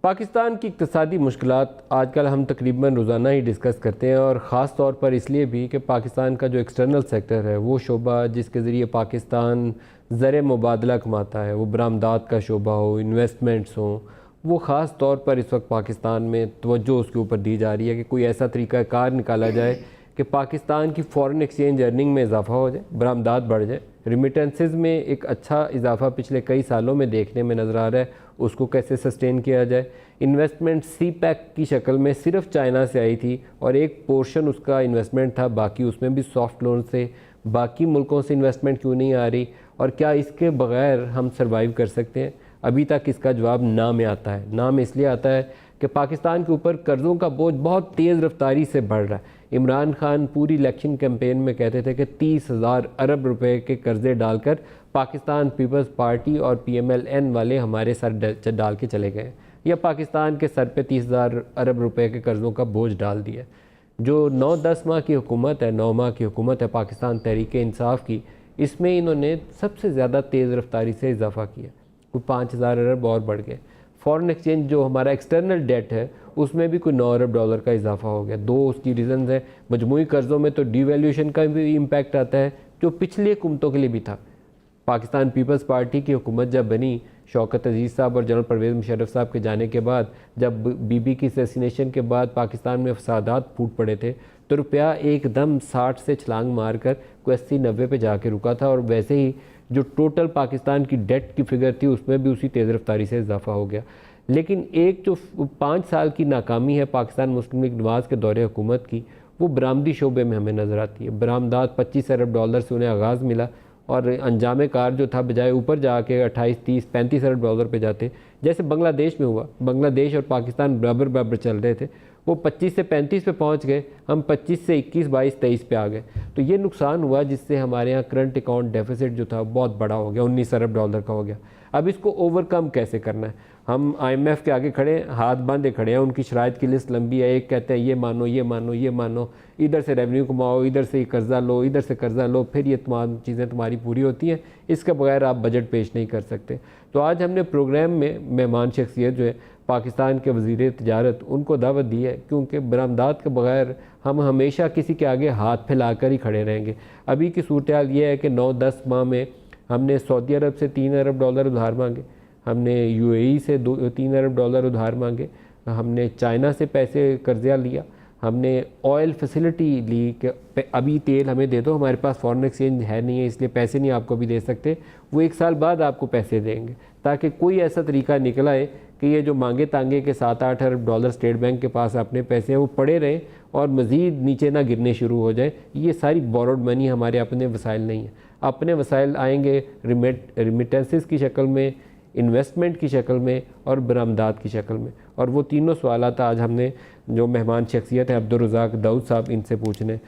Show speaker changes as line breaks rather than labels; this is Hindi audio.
पाकिस्तान की इक़्तिसादी मुश्किलात आजकल हम तकरीबन रोज़ाना ही डिस्कस करते हैं, और ख़ास तौर पर इसलिए भी कि पाकिस्तान का जो एक्सटर्नल सेक्टर है वो शोबा जिसके ज़रिए पाकिस्तान ज़र मुबादला कमाता है, वो बरामदात का शोबा हो, इन्वेस्टमेंट्स हों, वो ख़ास तौर पर इस वक्त पाकिस्तान में तवज्जो उसके ऊपर दी जा रही है कि कोई ऐसा तरीका कार निकाला जाए कि पाकिस्तान की फ़ॉरेन एक्सचेंज अर्निंग में इजाफ़ा हो जाए, बरामदात बढ़ जाए। रिमिटेंसेस में एक अच्छा इजाफ़ा पिछले कई सालों में देखने में नज़र आ रहा है, उसको कैसे सस्टेन किया जाए। इन्वेस्टमेंट सी पैक की शक्ल में सिर्फ चाइना से आई थी और एक पोर्शन उसका इन्वेस्टमेंट था, बाकी उसमें भी सॉफ्ट लोन से, बाकी मुल्कों से इन्वेस्टमेंट क्यों नहीं आ रही और क्या इसके बग़ैर हम सर्वाइव कर सकते हैं? अभी तक इसका जवाब ना में आता है। ना में इसलिए आता है कि पाकिस्तान के ऊपर कर्ज़ों का बोझ बहुत तेज़ रफ्तारी से बढ़ रहा है। इमरान खान पूरी इलेक्शन कैंपेन में कहते थे कि 30,000 अरब रुपए के कर्ज़े डालकर पाकिस्तान पीपल्स पार्टी और PMLN वाले हमारे सर डाल के चले गए, या पाकिस्तान के सर पे 30,000 अरब रुपए के कर्ज़ों का बोझ डाल दिया। जो 9-10 माह की हुकूमत है, 9 माह की हुकूमत है पाकिस्तान तहरीक-ए-इंसाफ की, इसमें इन्होंने सबसे ज़्यादा तेज़ रफ्तारी से इजाफ़ा किया, कोई 5,000 अरब और बढ़ गए। फ़ॉरेन एक्सचेंज जो हमारा एक्सटर्नल डेट है उसमें भी कोई 9 अरब डॉलर का इजाफा हो गया। दो उसकी रीज़न्स हैं। मजमूई कर्ज़ों में तो डिवैल्यूएशन का भी इम्पैक्ट आता है जो पिछली हुकूमतों के लिए भी था। पाकिस्तान पीपल्स पार्टी की हुकूमत जब बनी, शौकत अजीज़ साहब और जनरल परवेज़ मुशर्रफ साहब के जाने के बाद, जब बीबी की असैसिनेशन के बाद पाकिस्तान में फसादात फूट पड़े थे, तो रुपया एकदम 60 से छलांग मार कर कोई 80-90 पे जाके रुका था, और वैसे ही जो टोटल पाकिस्तान की डेट की फिगर थी उसमें भी उसी तेज़ रफ्तारी से इजाफा हो गया। लेकिन एक जो 5 साल की नाकामी है पाकिस्तान मुस्लिम लीग नवाज़ के दौरे हुकूमत की, वो बरामदी शोबे में हमें नज़र आती है। बरामदात 25 अरब डॉलर से उन्हें आगाज़ मिला, और अंजाम कार जो था बजाय ऊपर जाके 28, 30, 35 अरब डॉलर पे जाते, जैसे बांग्लादेश में हुआ। बांग्लादेश और पाकिस्तान बराबर बराबर चल रहे थे, वो 25 से 35 पे पहुंच गए, हम 25 से 21, 22, 23 पे आ गए। तो ये नुकसान हुआ जिससे हमारे यहाँ करंट अकाउंट डेफिसिट जो था बहुत बड़ा हो गया, 19 अरब डॉलर का हो गया। अब इसको ओवरकम कैसे करना है? हम IMF के आगे खड़े, हाथ बांधे खड़े हैं, उनकी शराइत की लिस्ट लंबी है। एक कहते हैं ये मानो, ये मानो, ये मानो, इधर से रेवेन्यू कमाओ, इधर से कर्ज़ा लो, इधर से कर्ज़ा लो, फिर ये तमाम चीज़ें तुम्हारी पूरी होती हैं, इसके बगैर आप बजट पेश नहीं कर सकते। तो आज हमने प्रोग्राम में मेहमान शख्सियत जो है पाकिस्तान के वज़ीर तिजारत, उनको दावत दी है, क्योंकि बरामदात के बगैर हम हमेशा किसी के आगे हाथ फैलाकर ही खड़े रहेंगे। अभी की सूरत हाल ये है कि 9-10 माह में हमने सऊदी अरब से 3 अरब डॉलर उधार मांगे, हमने UAE से 2-3 अरब डॉलर उधार मांगे, हमने चाइना से पैसे कर्जा लिया, हमने ऑयल फैसिलिटी ली कि अभी तेल हमें दे दो, हमारे पास फॉरेन एक्सचेंज है नहीं है इसलिए पैसे नहीं आपको भी दे सकते, वो 1 साल बाद आपको पैसे देंगे, ताकि कोई ऐसा तरीका निकल आए कि ये जो मांगे तांगे के 7-8 अरब डॉलर स्टेट बैंक के पास अपने पैसे हैं वो पड़े रहें और मज़ीद नीचे ना गिरने शुरू हो जाए। ये सारी बोरोड मनी हमारे अपने वसाइल नहीं है। अपने वसाइल आएंगे रिमिटेंसेस की शक्ल में, इन्वेस्टमेंट की शक्ल में और बरामदात की शक्ल में। और वो तीनों सवालात आज हमने जो मेहमान शख्सियत है अब्दुल रज़ाक दाऊद साहब, इनसे पूछने।